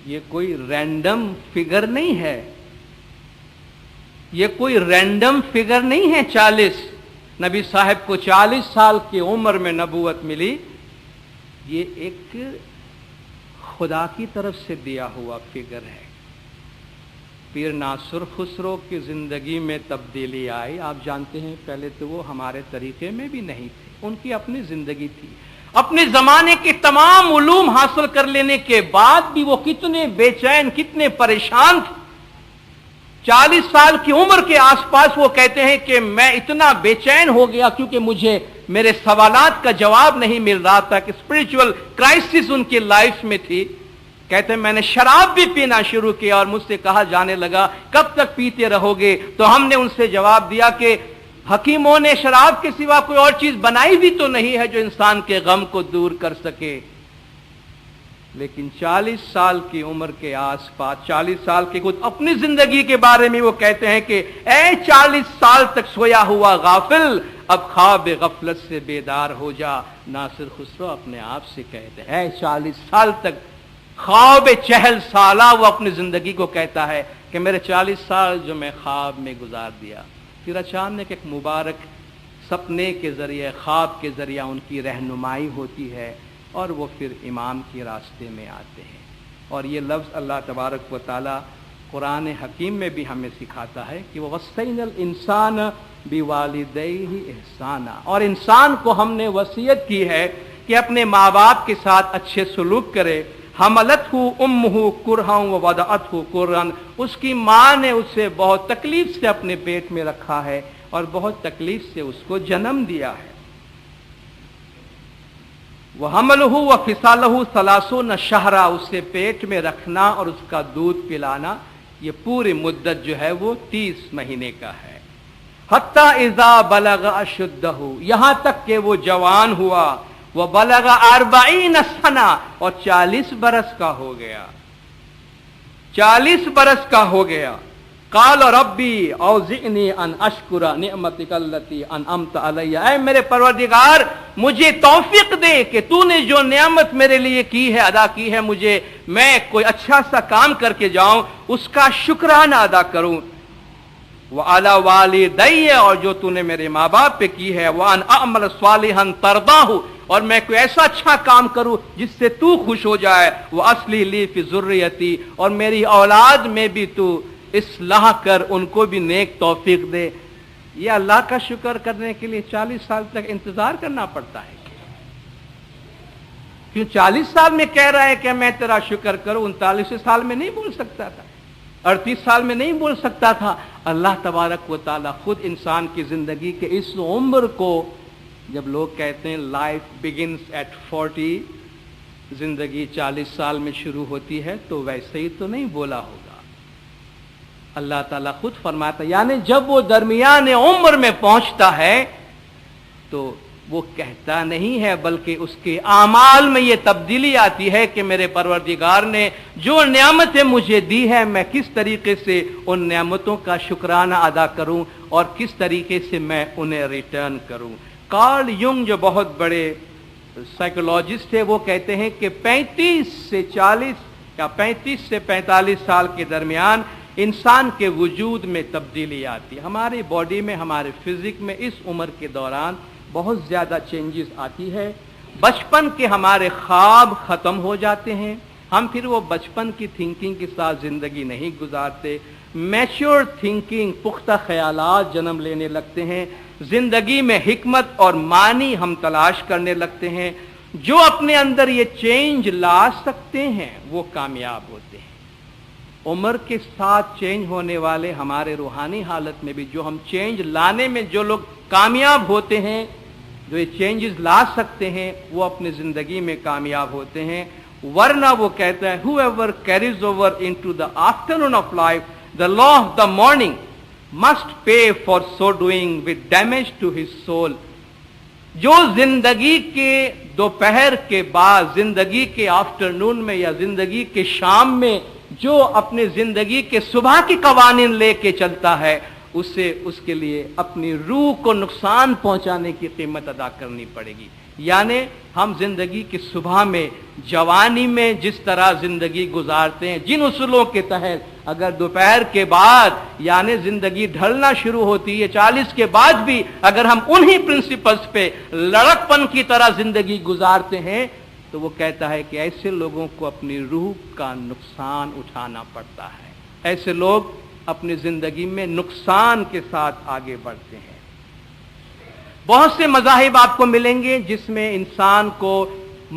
یہ کوئی رینڈم فگر نہیں ہے، یہ کوئی رینڈم فگر نہیں ہے 40۔ نبی صاحب کو 40 سال کی عمر میں نبوت ملی، یہ ایک خدا کی طرف سے دیا ہوا فگر ہے۔ پیر ناصر خسرو کی زندگی میں تبدیلی آئی، آپ جانتے ہیں پہلے تو وہ ہمارے طریقے میں بھی نہیں تھے، ان کی اپنی زندگی تھی، اپنے زمانے کے تمام علوم حاصل کر لینے کے بعد بھی وہ کتنے بے چین، کتنے پریشان تھے۔ 40 سال کی عمر کے آس پاس وہ کہتے ہیں کہ میں اتنا بے چین ہو گیا کیونکہ مجھے میرے سوالات کا جواب نہیں مل رہا تھا، کہ اسپرچول کرائسس ان کی لائف میں تھی۔ کہتے ہیں میں نے شراب بھی پینا شروع کیا اور مجھ سے کہا جانے لگا کب تک پیتے رہو گے؟ تو ہم نے ان سے جواب دیا کہ حکیموں نے شراب کے سوا کوئی اور چیز بنائی بھی تو نہیں ہے جو انسان کے غم کو دور کر سکے۔ لیکن 40 سال کی عمر کے آس پاس، 40 سال کے خود اپنی زندگی کے بارے میں وہ کہتے ہیں کہ اے 40 سال تک سویا ہوا غافل، اب خواب غفلت سے بیدار ہو جا۔ ناصر خسرو اپنے آپ سے کہتے ہیں، اے 40 سال تک خواب چہل سالہ، وہ اپنی زندگی کو کہتا ہے کہ میرے 40 سال جو میں خواب میں گزار دیا۔ پھر اچانک ایک مبارک سپنے کے ذریعے، خواب کے ذریعے ان کی رہنمائی ہوتی ہے اور وہ پھر امام کے راستے میں آتے ہیں۔ اور یہ لفظ اللہ تبارک و تعالی قرآن حکیم میں بھی ہمیں سکھاتا ہے کہ وَوَصَّيْنَا الْإِنسَانَ بِوَالِدَيْهِ إِحْسَانًا، اور انسان کو ہم نے وصیت کی ہے کہ اپنے ماں باپ کے ساتھ اچھے سلوک کرے۔ حملتہ امہ کرہا ووضعتہ کرہا، اس کی ماں نے اسے بہت تکلیف سے اپنے پیٹ میں رکھا ہے اور بہت تکلیف سے اس کو جنم دیا ہے۔ وحملہ وفصالہ 30 شہرا، اسے پیٹ میں رکھنا اور اس کا دودھ پلانا، یہ پوری مدت جو ہے وہ 30 مہینے کا ہے۔ حتی اذا بلغ اشدہ، یہاں تک کہ وہ جوان ہوا، وبلغ 40 سنہ، اور 40 برس کا ہو گیا، 40 برس کا ہو گیا۔ قال ربی اوزعنی ان اشکر نعمتک التی انعمت علی، اے میرے پروردگار مجھے توفیق دے کہ تو نے جو نعمت میرے لیے کی ہے، ادا کی ہے، مجھے میں کوئی اچھا سا کام کر کے جاؤں، اس کا شکرانہ ادا کروں۔ وعلی والدی، اور جو تو نے میرے ماں باپ پہ کی ہے، وان اعمل صالحا ترضاہ، اور میں کوئی ایسا اچھا کام کروں جس سے تو خوش ہو جائے، واصلح لی فی ذریتی، اور میری اولاد میں بھی تو اصلاح کر، ان کو بھی نیک توفیق دے۔ یہ اللہ کا شکر کرنے کے لیے 40 سال تک انتظار کرنا پڑتا ہے؟ کیوں 40 سال میں کہہ رہا ہے کہ میں تیرا شکر کروں، 39 سال میں نہیں بول سکتا تھا، 38 سال میں نہیں بول سکتا تھا؟ اللہ تبارک و تعالی خود انسان کی زندگی کے اس عمر کو، جب لوگ کہتے ہیں لائف بگنس ایٹ 40، زندگی 40 سال میں شروع ہوتی ہے، تو ویسے ہی تو نہیں بولا ہوگا۔ اللہ تعالیٰ خود فرماتا ہے، یعنی جب وہ درمیان عمر میں پہنچتا ہے تو وہ کہتا نہیں ہے، بلکہ اس کے اعمال میں یہ تبدیلی آتی ہے کہ میرے پروردگار نے جو نعمتیں مجھے دی ہے، میں کس طریقے سے ان نعمتوں کا شکرانہ ادا کروں اور کس طریقے سے میں انہیں ریٹرن کروں۔ کارل ینگ جو بہت بڑے سائیکولوجسٹ تھے، وہ کہتے ہیں کہ 35 سے 40 یا 35 سے 45 سال کے درمیان انسان کے وجود میں تبدیلی آتی ہے، ہماری باڈی میں، ہمارے فزک میں اس عمر کے دوران بہت زیادہ چینجز آتی ہے۔ بچپن کے ہمارے خواب ختم ہو جاتے ہیں، ہم پھر وہ بچپن کی تھنکنگ کے ساتھ زندگی نہیں گزارتے، میچور تھنکنگ، پختہ خیالات جنم لینے لگتے ہیں، زندگی میں حکمت اور معنی ہم تلاش کرنے لگتے ہیں۔ جو اپنے اندر یہ چینج لا سکتے ہیں وہ کامیاب ہوتے ہیں۔ عمر کے ساتھ چینج ہونے والے ہمارے روحانی حالت میں بھی جو ہم چینج لانے میں جو لوگ کامیاب ہوتے ہیں، جو یہ چینجز لا سکتے ہیں، وہ اپنی زندگی میں کامیاب ہوتے ہیں۔ ورنہ وہ کہتا ہے whoever carries over into the afternoon of life the law of the morning must pay for so doing with damage to his soul۔ جو زندگی کے دوپہر کے بعد، زندگی کے آفٹرنون میں یا زندگی کے شام میں جو اپنے زندگی کے صبح کے قوانین لے کے چلتا ہے، اسے اس کے لیے اپنی روح کو نقصان پہنچانے کی قیمت ادا کرنی پڑے گی۔ یعنی ہم زندگی کی صبح میں، جوانی میں جس طرح زندگی گزارتے ہیں، جن اصولوں کے تحت اگر دوپہر کے بعد یعنی زندگی ڈھلنا شروع ہوتی ہے 40 کے بعد بھی اگر ہم انہی پرنسپلز پہ لڑکپن کی طرح زندگی گزارتے ہیں تو وہ کہتا ہے کہ ایسے لوگوں کو اپنی روح کا نقصان اٹھانا پڑتا ہے، ایسے لوگ اپنی زندگی میں نقصان کے ساتھ آگے بڑھتے ہیں۔ بہت سے مذاہب آپ کو ملیں گے جس میں انسان کو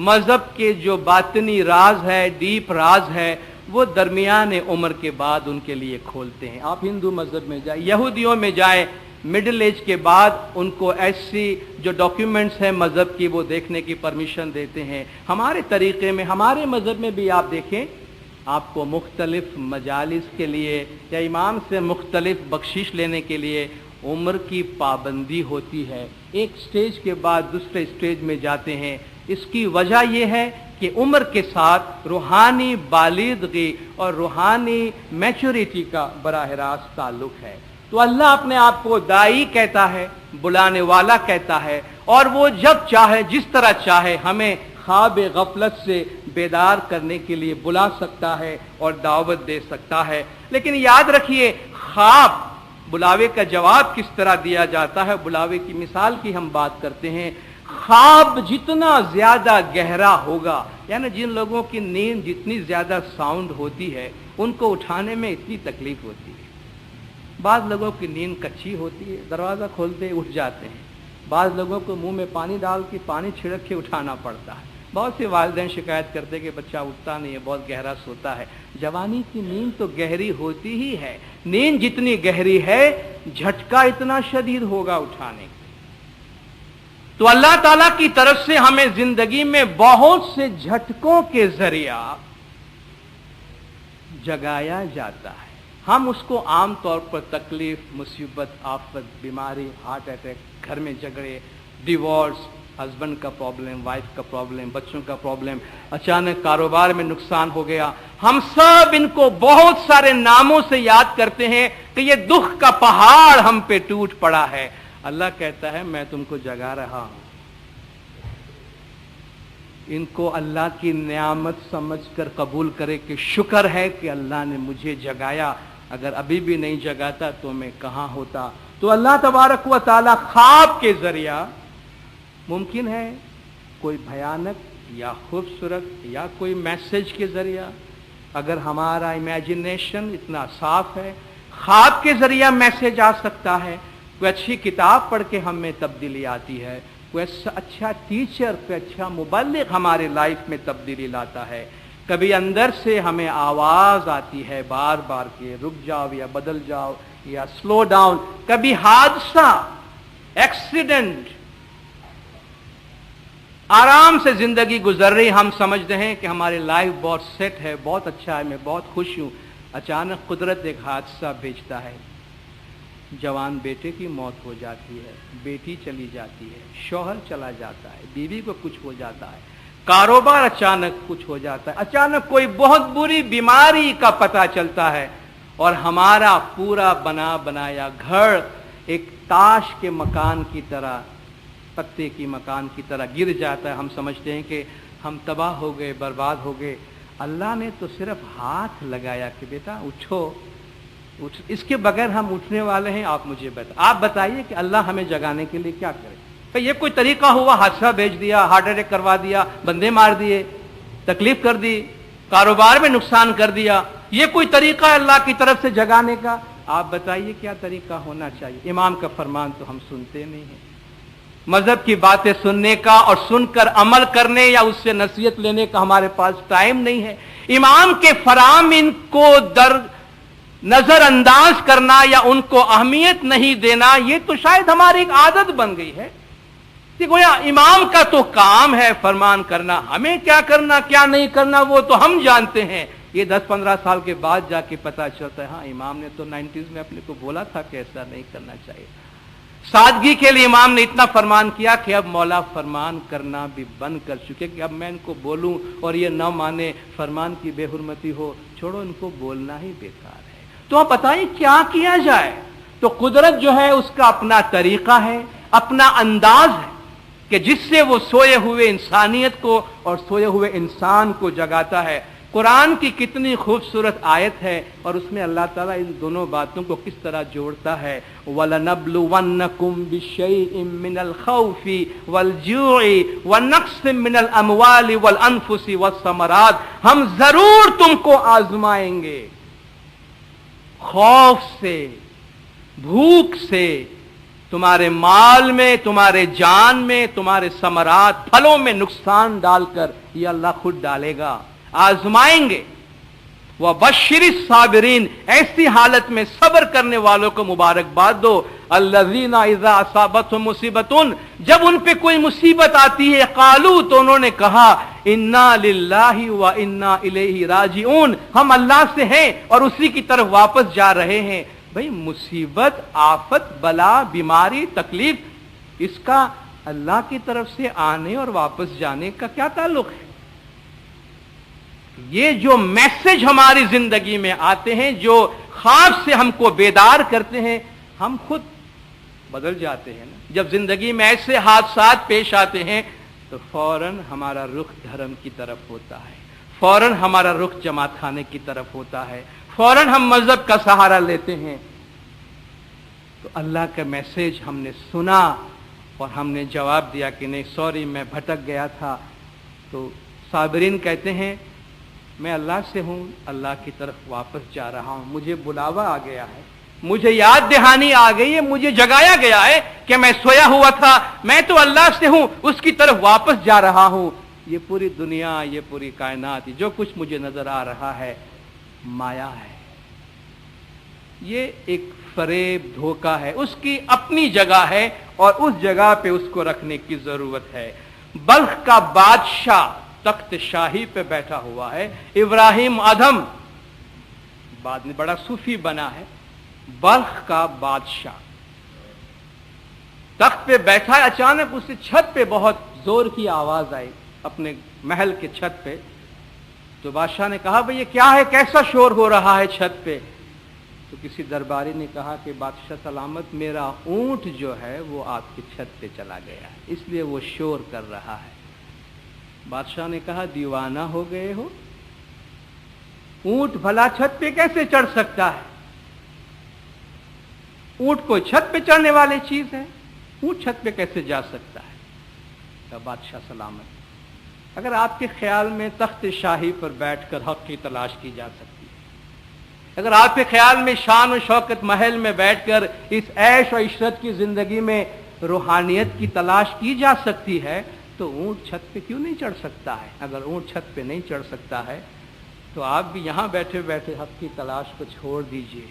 مذہب کے جو باطنی راز ہے، ڈیپ راز ہے، وہ درمیان عمر کے بعد ان کے لیے کھولتے ہیں۔ آپ ہندو مذہب میں جائیں، یہودیوں میں جائیں، مڈل ایج کے بعد ان کو ایسی جو ڈاکیومنٹس ہیں مذہب کی وہ دیکھنے کی پرمیشن دیتے ہیں۔ ہمارے طریقے میں، ہمارے مذہب میں بھی آپ دیکھیں، آپ کو مختلف مجالس کے لیے یا امام سے مختلف بخشش لینے کے لیے عمر کی پابندی ہوتی ہے۔ ایک سٹیج کے بعد دوسرے سٹیج میں جاتے ہیں۔ اس کی وجہ یہ ہے کہ عمر کے ساتھ روحانی بالغی اور روحانی میچورٹی کا براہ راست تعلق ہے۔ تو اللہ اپنے آپ کو دائی کہتا ہے، بلانے والا کہتا ہے، اور وہ جب چاہے جس طرح چاہے ہمیں خواب غفلت سے بیدار کرنے کے لیے بلا سکتا ہے اور دعوت دے سکتا ہے۔ لیکن یاد رکھیے، خواب بلاوے کا جواب کس طرح دیا جاتا ہے، بلاوے کی مثال کی ہم بات کرتے ہیں۔ خواب جتنا زیادہ گہرا ہوگا، یعنی جن لوگوں کی نیند جتنی زیادہ ساؤنڈ ہوتی ہے ان کو اٹھانے میں اتنی تکلیف ہوتی ہے۔ بعض لوگوں کی نیند کچی ہوتی ہے، دروازہ کھولتے اٹھ جاتے ہیں۔ بعض لوگوں کو منہ میں پانی ڈال کے پانی چھڑک کے اٹھانا پڑتا ہے۔ بہت سے والدین شکایت کرتے کہ بچہ اٹھتا نہیں ہے، بہت گہرا سوتا ہے۔ جوانی کی نیند تو گہری ہوتی ہی ہے، نیند جتنی گہری ہے جھٹکا اتنا شدید ہوگا اٹھانے کا۔ تو اللہ تعالیٰ کی طرف سے ہمیں زندگی میں بہت سے جھٹکوں کے ذریعہ جگایا جاتا ہے۔ ہم اس کو عام طور پر تکلیف، مصیبت، آفت، بیماری، ہارٹ اٹیک، گھر میں جھگڑے، ڈیورس، ہسبینڈ کا پرابلم، وائف کا پرابلم، بچوں کا پرابلم، اچانک کاروبار میں نقصان ہو گیا، ہم سب ان کو بہت سارے ناموں سے یاد کرتے ہیں کہ یہ دکھ کا پہاڑ ہم پہ ٹوٹ پڑا ہے۔ اللہ کہتا ہے میں تم کو جگا رہا ہوں۔ ان کو اللہ کی نعمت سمجھ کر قبول کرے کہ شکر ہے کہ اللہ نے مجھے جگایا، اگر ابھی بھی نہیں جگاتا تو میں کہاں ہوتا۔ تو اللہ تبارک و تعالی خواب کے ذریعہ، ممکن ہے کوئی بھیانک یا خوبصورت یا کوئی میسج کے ذریعہ، اگر ہمارا امیجنیشن اتنا صاف ہے، خواب کے ذریعہ میسج آ سکتا ہے۔ کوئی اچھی کتاب پڑھ کے ہم میں تبدیلی آتی ہے، کوئی اچھا ٹیچر، کوئی اچھا مبلغ ہمارے لائف میں تبدیلی لاتا ہے۔ کبھی اندر سے ہمیں آواز آتی ہے بار بار کہ رک جاؤ یا بدل جاؤ یا سلو ڈاؤن۔ کبھی حادثہ، ایکسیڈنٹ، آرام سے زندگی گزر رہی، ہم سمجھتے ہیں کہ ہماری لائف بہت سیٹ ہے، بہت اچھا ہے، میں بہت خوش ہوں۔ اچانک قدرت ایک حادثہ بھیجتا ہے، جوان بیٹے کی موت ہو جاتی ہے، بیٹی چلی جاتی ہے، شوہر چلا جاتا ہے، بیوی کو کچھ ہو جاتا ہے، کاروبار اچانک کچھ ہو جاتا ہے، اچانک کوئی بہت بری بیماری کا پتہ چلتا ہے، اور ہمارا پورا بنا بنایا گھر ایک تاش کے مکان کی طرح، پتے کی مکان کی طرح گر جاتا ہے۔ ہم سمجھتے ہیں کہ ہم تباہ ہو گئے، برباد ہو گئے۔ اللہ نے تو صرف ہاتھ لگایا کہ بیٹا اٹھو، اس کے بغیر ہم اٹھنے والے ہیں۔ آپ مجھے آپ بتائیے کہ اللہ ہمیں جگانے کے لیے کیا کرے؟ یہ کوئی طریقہ ہوا؟ حادثہ بھیج دیا، ہارٹ اٹیک کروا دیا، بندے مار دیے، تکلیف کر دی، کاروبار میں نقصان کر دیا، یہ کوئی طریقہ ہے اللہ کی طرف سے جگانے کا؟ آپ بتائیے کیا طریقہ ہونا چاہیے؟ امام کا فرمان تو ہم سنتے نہیں ہیں۔ مذہب کی باتیں سننے کا اور سن کر عمل کرنے یا اس سے نصیحت لینے کا ہمارے پاس ٹائم نہیں ہے۔ امام کے فرامین کو نظر انداز کرنا یا ان کو اہمیت نہیں دینا، یہ تو شاید ہماری ایک عادت بن گئی ہے کہ گویا امام کا تو کام ہے فرمان کرنا، ہمیں کیا کرنا کیا نہیں کرنا وہ تو ہم جانتے ہیں۔ یہ 10-15 سال کے بعد جا کے پتا چلتا ہے ہاں امام نے تو 90s میں اپنے کو بولا تھا کہ ایسا نہیں کرنا چاہیے۔ سادگی کے لیے امام نے اتنا فرمان کیا کہ اب مولا فرمان کرنا بھی بند کر چکے کہ اب میں ان کو بولوں اور یہ نہ مانے، فرمان کی بے حرمتی ہو، چھوڑو ان کو بولنا ہی بیکار ہے۔ تو آپ بتائیں کیا کیا جائے؟ تو قدرت جو ہے اس کا اپنا طریقہ ہے، اپنا انداز ہے کہ جس سے وہ سوئے ہوئے انسانیت کو اور سوئے ہوئے انسان کو جگاتا ہے۔ قرآن کی کتنی خوبصورت آیت ہے اور اس میں اللہ تعالیٰ ان دونوں باتوں کو کس طرح جوڑتا ہے. وَلَنَبْلُوَنَّكُمْ بِشَيْءٍ مِّنَ الْخَوْفِ وَالْجُوعِ وَنَقْصٍ مِّنَ الْأَمْوَالِ وَالْأَنفُسِ وَالثَّمَرَاتِ. ہم ضرور تم کو آزمائیں گے خوف سے، بھوک سے، تمہارے مال میں، تمہارے جان میں، تمہارے ثمرات پھلوں میں نقصان ڈال کر یہ اللہ خود ڈالے گا، آزمائیں گے. وَبَشِّرِ الصَّابِرِينَ، ایسی حالت میں صبر کرنے والوں کو مبارکباد دو. الَّذِينَ إِذَا أَصَابَتْهُمْ مُصِيبَةٌ، جب ان پہ کوئی مصیبت آتی ہے، قالوا، تو انہوں نے کہا اِنَّا لِلَّهِ وَإِنَّا إِلَيْهِ راجعون، ہم اللہ سے ہیں اور اسی کی طرف واپس جا رہے ہیں. بھئی مصیبت، آفت، بلا، بیماری، تکلیف، اس کا اللہ کی طرف سے آنے اور واپس جانے کا کیا تعلق ہے؟ یہ جو میسج ہماری زندگی میں آتے ہیں، جو خواب سے ہم کو بیدار کرتے ہیں، ہم خود بدل جاتے ہیں نا. جب زندگی میں ایسے حادثات پیش آتے ہیں تو فوراً ہمارا رخ دھرم کی طرف ہوتا ہے، فوراً ہمارا رخ جماعت خانے کی طرف ہوتا ہے، فوراً ہم مذہب کا سہارا لیتے ہیں. تو اللہ کا میسج ہم نے سنا اور ہم نے جواب دیا کہ نہیں، سوری، میں بھٹک گیا تھا. تو صابرین کہتے ہیں میں اللہ سے ہوں، اللہ کی طرف واپس جا رہا ہوں، مجھے بلاوا آ گیا ہے، مجھے یاد دہانی آ گئی ہے، مجھے جگایا گیا ہے کہ میں سویا ہوا تھا، میں تو اللہ سے ہوں، اس کی طرف واپس جا رہا ہوں. یہ پوری دنیا، یہ پوری کائنات، جو کچھ مجھے نظر آ رہا ہے مایا ہے، یہ ایک فریب، دھوکہ ہے. اس کی اپنی جگہ ہے اور اس جگہ پہ اس کو رکھنے کی ضرورت ہے. بلخ کا بادشاہ تخت شاہی پہ بیٹھا ہوا ہے، ابراہیم ادھم، بعد میں بڑا صوفی بنا ہے. بلخ کا بادشاہ تخت پہ بیٹھا ہے، اچانک اس سے چھت پہ بہت زور کی آواز آئی، اپنے محل کے چھت پہ. تو بادشاہ نے کہا بھئی یہ کیا ہے، کیسا شور ہو رہا ہے چھت پہ؟ تو کسی درباری نے کہا کہ بادشاہ سلامت، میرا اونٹ جو ہے وہ آپ کی چھت پہ چلا گیا ہے، اس لیے وہ شور کر رہا ہے. بادشاہ نے کہا دیوانہ ہو گئے ہو، اونٹ بھلا چھت پہ کیسے چڑھ سکتا ہے؟ اونٹ کوئی چھت پہ چڑھنے والی چیز ہے، اونٹ چھت پہ کیسے جا سکتا ہے؟ تو بادشاہ سلامت، اگر آپ کے خیال میں تخت شاہی پر بیٹھ کر حق کی تلاش کی جا سکتی ہے، اگر آپ کے خیال میں شان و شوکت محل میں بیٹھ کر اس عیش و عشرت کی زندگی میں روحانیت کی تلاش کی جا سکتی ہے، تو اونٹ چھت پہ کیوں نہیں چڑھ سکتا ہے؟ اگر اونٹ چھت پہ نہیں چڑھ سکتا ہے تو آپ بھی یہاں بیٹھے بیٹھے حق کی تلاش کو چھوڑ دیجئے.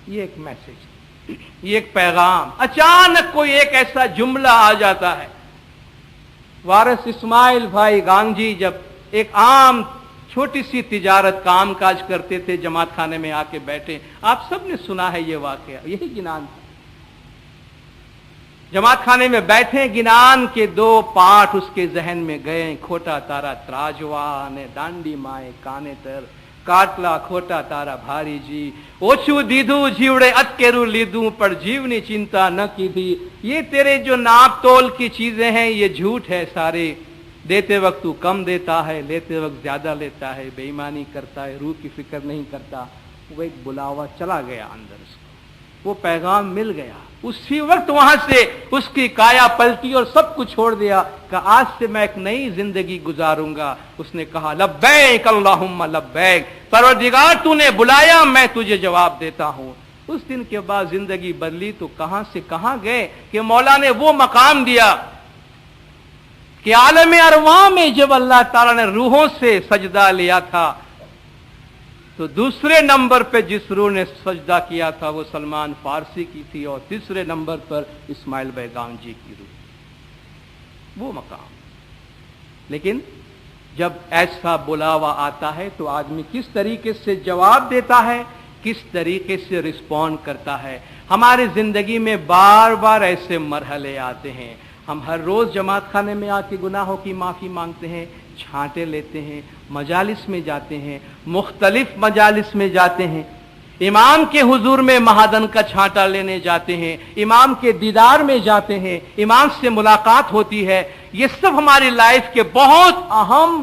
یہ ایک میسج، یہ ایک پیغام. اچانک کوئی ایک ایسا جملہ آ جاتا ہے. وارث اسماعیل بھائی گانگجی جب ایک عام چھوٹی سی تجارت کام کاج کرتے تھے، جماعت خانے میں آ کے بیٹھے. آپ سب نے سنا ہے یہ واقعہ، یہی گنان تھا. جماعت خانے میں بیٹھے، گنان کے 2 پاٹ اس کے ذہن میں گئے. کھوٹا تارا تراجوان ڈانڈی مائے کانے تر، کاٹلا کھوٹا تارا بھاری جی، اوچو دیدو جیوڑے اتکیرو لیدوں پر جیونی چنتا نہ کی تھی. یہ تیرے جو ناپ تول کی چیزیں ہیں یہ جھوٹ ہے سارے. دیتے وقت تو کم دیتا ہے، لیتے وقت زیادہ لیتا ہے، بے ایمانی کرتا ہے، روح کی فکر نہیں کرتا. وہ ایک بلاوا چلا گیا اندر، اس کو وہ پیغام مل گیا. اسی وقت وہاں سے اس کی کایا پلٹی اور سب کچھ چھوڑ دیا کہ آج سے میں ایک نئی زندگی گزاروں گا. اس نے کہا لبیک اللہم لبیک، پروردگار تو نے بلایا، میں تجھے جواب دیتا ہوں. اس دن کے بعد زندگی بدلی تو کہاں سے کہاں گئے کہ مولا نے وہ مقام دیا کہ عالم ارواح میں جب اللہ تعالیٰ نے روحوں سے سجدہ لیا تھا تو دوسرے نمبر پہ جس روح نے سجدہ کیا تھا وہ سلمان فارسی کی تھی، اور تیسرے نمبر پر اسماعیل بھائی گانگجی کی روح، وہ مقام. لیکن جب ایسا بلاوا آتا ہے تو آدمی کس طریقے سے جواب دیتا ہے، کس طریقے سے رسپونڈ کرتا ہے. ہمارے زندگی میں بار بار ایسے مرحلے آتے ہیں. ہم ہر روز جماعت خانے میں آ کے گناہوں کی معافی مانگتے ہیں، چھانٹے لیتے ہیں، مجالس میں جاتے ہیں، مختلف مجالس میں جاتے ہیں، امام کے حضور میں مہادن کا چھانٹا لینے جاتے ہیں، امام کے دیدار میں جاتے ہیں، امام سے ملاقات ہوتی ہے. یہ سب ہماری لائف کے بہت اہم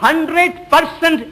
100%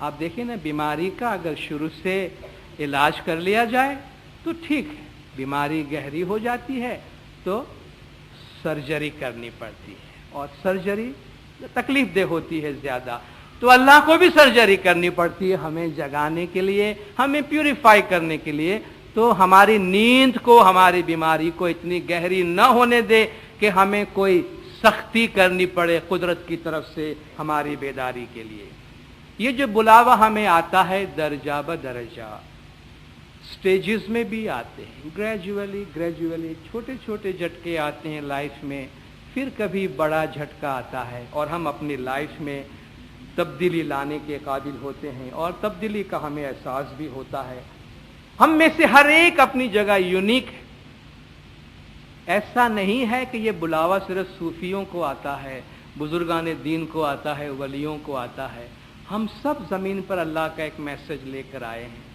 آپ دیکھیں نا بیماری کا اگر شروع سے علاج کر لیا جائے تو ٹھیک ہے، بیماری گہری ہو جاتی ہے تو سرجری کرنی پڑتی ہے، اور سرجری تکلیف دہ ہوتی ہے زیادہ، تو اللہ کو بھی سرجری کرنی پڑتی ہے ہمیں جگانے کے لیے، ہمیں پیوریفائی کرنے کے لیے، تو ہماری نیند کو، ہماری بیماری کو اتنی گہری نہ ہونے دے کہ ہمیں کوئی سختی کرنی پڑے قدرت کی طرف سے ہماری بیداری کے لیے۔ یہ جو بلاوا ہمیں آتا ہے درجہ بدرجہ، سٹیجز میں بھی آتے ہیں، گریجولی چھوٹے چھوٹے جھٹکے آتے ہیں لائف میں، پھر کبھی بڑا جھٹکا آتا ہے اور ہم اپنی لائف میں تبدیلی لانے کے قابل ہوتے ہیں، اور تبدیلی کا ہمیں احساس بھی ہوتا ہے۔ ہم میں سے ہر ایک اپنی جگہ یونیک ہے، ایسا نہیں ہے کہ یہ بلاوا صرف صوفیوں کو آتا ہے، بزرگان دین کو آتا ہے، ولیوں کو آتا ہے۔ ہم سب زمین پر اللہ کا ایک میسج لے کر آئے ہیں،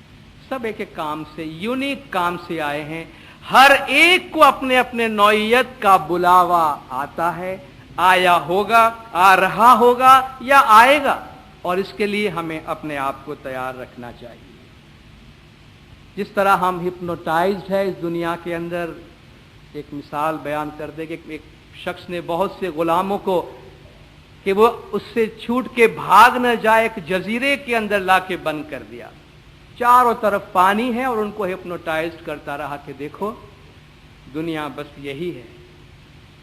سب ایک ایک کام سے، یونیک کام سے آئے ہیں، ہر ایک کو اپنے اپنے نوعیت کا بلاوا آتا ہے، آیا ہوگا، آ رہا ہوگا یا آئے گا، اور اس کے لیے ہمیں اپنے آپ کو تیار رکھنا چاہیے۔ جس طرح ہم ہپنوٹائزڈ ہے اس دنیا کے اندر، ایک مثال بیان کر دے کہ ایک شخص نے بہت سے غلاموں کو کہ وہ اس سے چھوٹ کے بھاگ نہ جائے ایک جزیرے کے اندر لا کے بند کر دیا، چاروں طرف پانی ہے، اور ان کو ہپنوٹائزڈ کرتا رہا کہ دیکھو دنیا بس یہی ہے،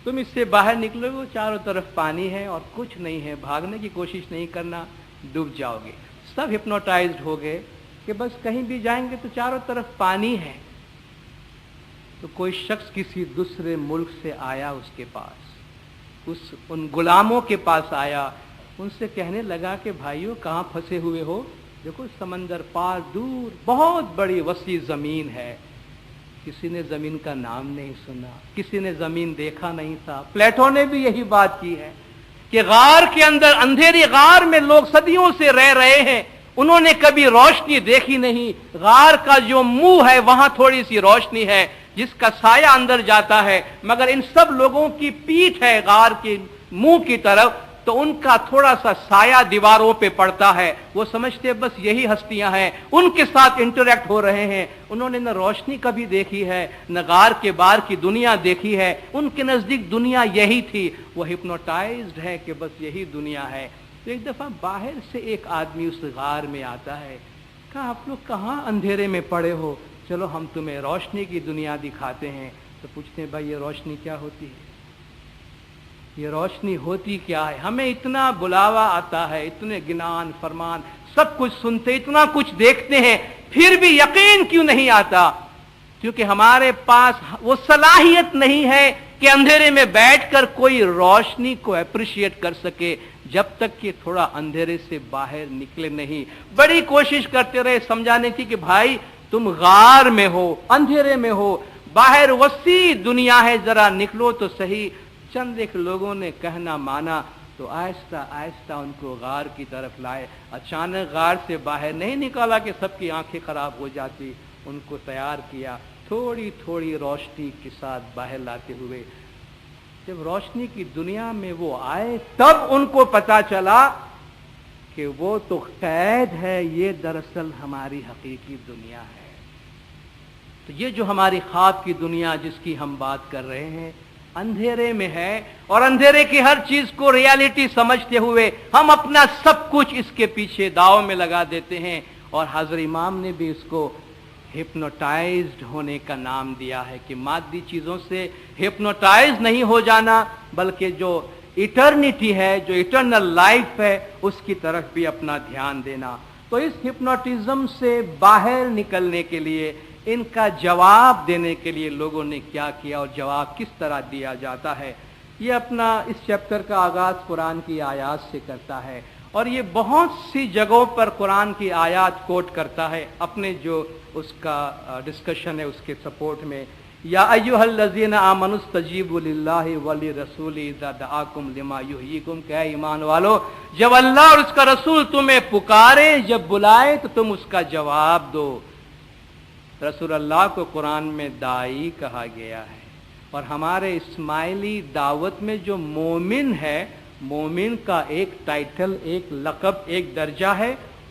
تم اس سے باہر نکلو گے چاروں طرف پانی ہے اور کچھ نہیں ہے، بھاگنے کی کوشش نہیں کرنا، ڈوب جاؤ گے۔ سب ہپنوٹائزڈ ہو گئے کہ بس کہیں بھی جائیں گے تو چاروں طرف پانی ہے۔ تو کوئی شخص کسی دوسرے ملک سے آیا اس کے پاس، ان غلاموں کے پاس آیا، ان سے کہنے لگا کہ بھائیو کہاں پھنسے ہوئے ہو، دیکھو سمندر پار دور بہت بڑی وسیع زمین ہے، کسی نے زمین کا نام نہیں سنا، کسی نے زمین دیکھا نہیں تھا۔ پلیٹو نے بھی یہی بات کی ہے کہ غار کے اندر، اندھیری غار میں لوگ صدیوں سے رہ رہے ہیں، انہوں نے کبھی روشنی دیکھی نہیں۔ غار کا جو منہ ہے وہاں تھوڑی سی روشنی ہے جس کا سایہ اندر جاتا ہے، مگر ان سب لوگوں کی پیٹھ ہے غار کے منہ کی طرف، تو ان کا تھوڑا سا سایہ دیواروں پہ پڑتا ہے، وہ سمجھتے بس یہی ہستیاں ہیں، ان کے ساتھ انٹریکٹ ہو رہے ہیں۔ انہوں نے نہ روشنی کبھی دیکھی ہے، نہ غار کے باہر کی دنیا دیکھی ہے، ان کے نزدیک دنیا یہی تھی، وہ ہپنوٹائزڈ ہے کہ بس یہی دنیا ہے۔ تو ایک دفعہ باہر سے ایک آدمی اس غار میں آتا ہے، کہا آپ لوگ کہاں اندھیرے میں پڑے ہو، چلو ہم تمہیں روشنی کی دنیا دکھاتے ہیں۔ تو پوچھتے ہیں بھائی یہ روشنی کیا ہوتی ہے، یہ روشنی ہوتی کیا ہے؟ ہمیں اتنا بلاوا آتا ہے، اتنے گنان فرمان سب کچھ سنتے، اتنا کچھ دیکھتے ہیں، پھر بھی یقین کیوں نہیں آتا؟ کیونکہ ہمارے پاس وہ صلاحیت نہیں ہے کہ اندھیرے میں بیٹھ کر کوئی روشنی کو اپریشیٹ کر سکے، جب تک کہ تھوڑا اندھیرے سے باہر نکلے نہیں۔ بڑی کوشش کرتے رہے سمجھانے کی کہ بھائی تم غار میں ہو، اندھیرے میں ہو، باہر وسیع دنیا ہے، ذرا نکلو تو صحیح۔ چند ایک لوگوں نے کہنا مانا تو آہستہ آہستہ ان کو غار کی طرف لائے۔ اچانک غار سے باہر نہیں نکالا کہ سب کی آنکھیں خراب ہو جاتی، ان کو تیار کیا تھوڑی تھوڑی روشنی کے ساتھ باہر لاتے ہوئے۔ جب روشنی کی دنیا میں وہ آئے تب ان کو پتا چلا کہ وہ تو قید ہے، یہ دراصل ہماری حقیقی دنیا ہے۔ تو یہ جو ہماری خواب کی دنیا جس کی ہم بات کر رہے ہیں، اندھیرے میں ہے، اور اندھیرے کی ہر چیز کو ریالٹی سمجھتے ہوئے ہم اپنا سب کچھ اس کے پیچھے داؤ میں لگا دیتے ہیں، اور حضرت امام نے بھی اس کو ہپنوٹائزڈ ہونے کا نام دیا ہے کہ مادی چیزوں سے ہپنوٹائز نہیں ہو جانا، بلکہ جو ایٹرنیٹی ہے، جو ایٹرنل لائف ہے، اس کی طرف بھی اپنا دھیان دینا۔ تو اس ہپنوٹزم سے باہر نکلنے کے لیے، ان کا جواب دینے کے لیے لوگوں نے کیا کیا اور جواب کس طرح دیا جاتا ہے، یہ اپنا اس چیپٹر کا آغاز قرآن کی آیات سے کرتا ہے، اور یہ بہت سی جگہوں پر قرآن کی آیات کوٹ کرتا ہے اپنے جو اس کا ڈسکشن ہے اس کے سپورٹ میں۔ یا ایھا الذین آمنوا استجیبوا للہ وللرسول اذا دعاکم لما یحییکم، کہ اے ایمان والو جب اللہ اور اس کا رسول تمہیں پکارے، جب بلائے تو تم اس کا جواب دو۔ رسول اللہ کو قرآن میں داعی کہا گیا ہے، اور ہمارے اسماعیلی دعوت میں جو مومن ہے، مومن کا ایک ٹائٹل، ایک لقب، ایک درجہ ہے،